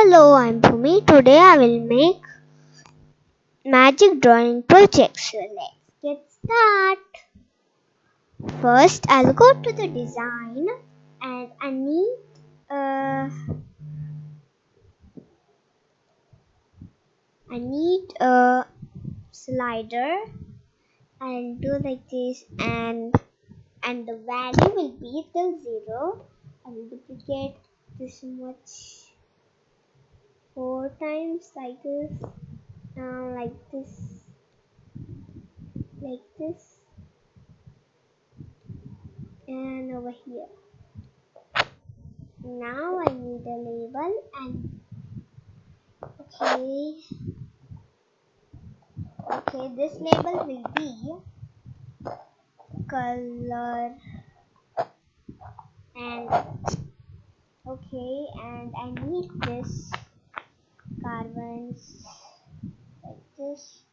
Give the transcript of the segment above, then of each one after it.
Hello, I'm Bhumi. Today I will make magic drawing project. So let's get started. First, I'll go to the design and I need a slider. I'll do like this and the value will be till 0. I will duplicate this much 4 times like this. Now like this, and over here. Now I need a label and okay, this label will be color and and I need this carbons like this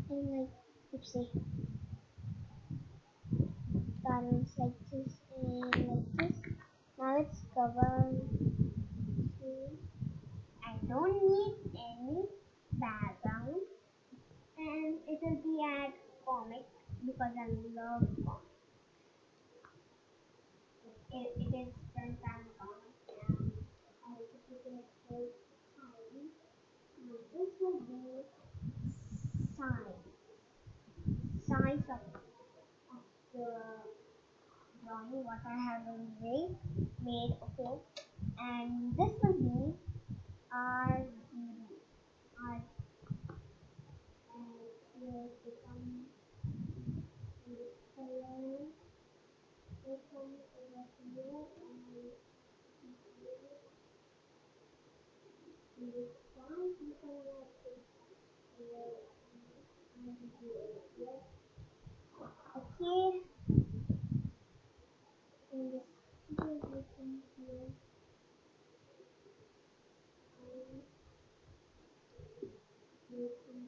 and like oopsie carbons like this and like this. Now it's cover. I don't need any background and it will be at comic because I love comic. It is from comic and I have to put in full time. Now this will be size of the drawing what I have already made. Okay, and this will be RGB. R and here become this color. This one over here and this one you can like this here and here. Okay, in this everything here and everything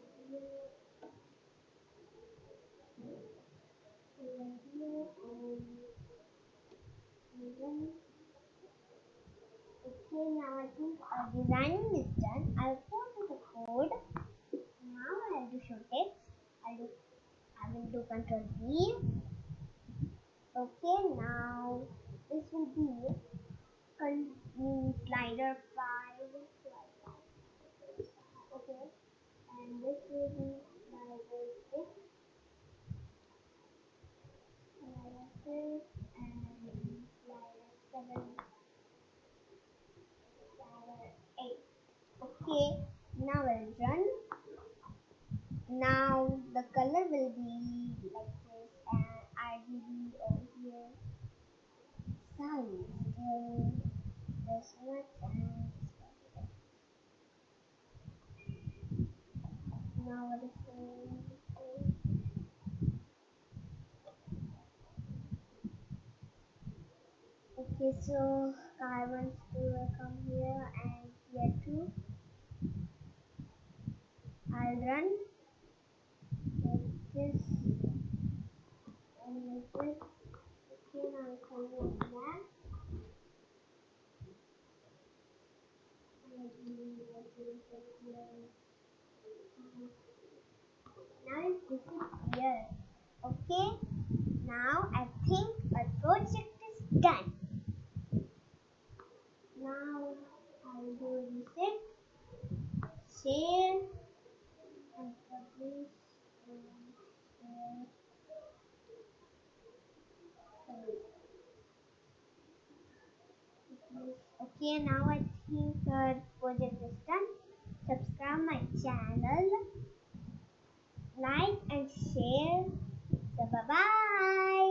here over here and then okay, now I think our designing is done. I'll go to the code. Now I'll do show text. I will do control V. Okay, now this will be slider 5. Okay, and this will be slider 6, slider 6, and slider 7, slider 8. Okay, now I'll run. Now the color will be like this and RGB over here. Size this much and now what is okay, so carbons will come here and here too. I'll run like this and like this. Okay, now it's coming like that. And now it's disappeared. Okay, now I think our project is done. Now I'll do reset, save, and publish and share. Okay, now I think our project is done. Subscribe my channel, like and share. So bye bye.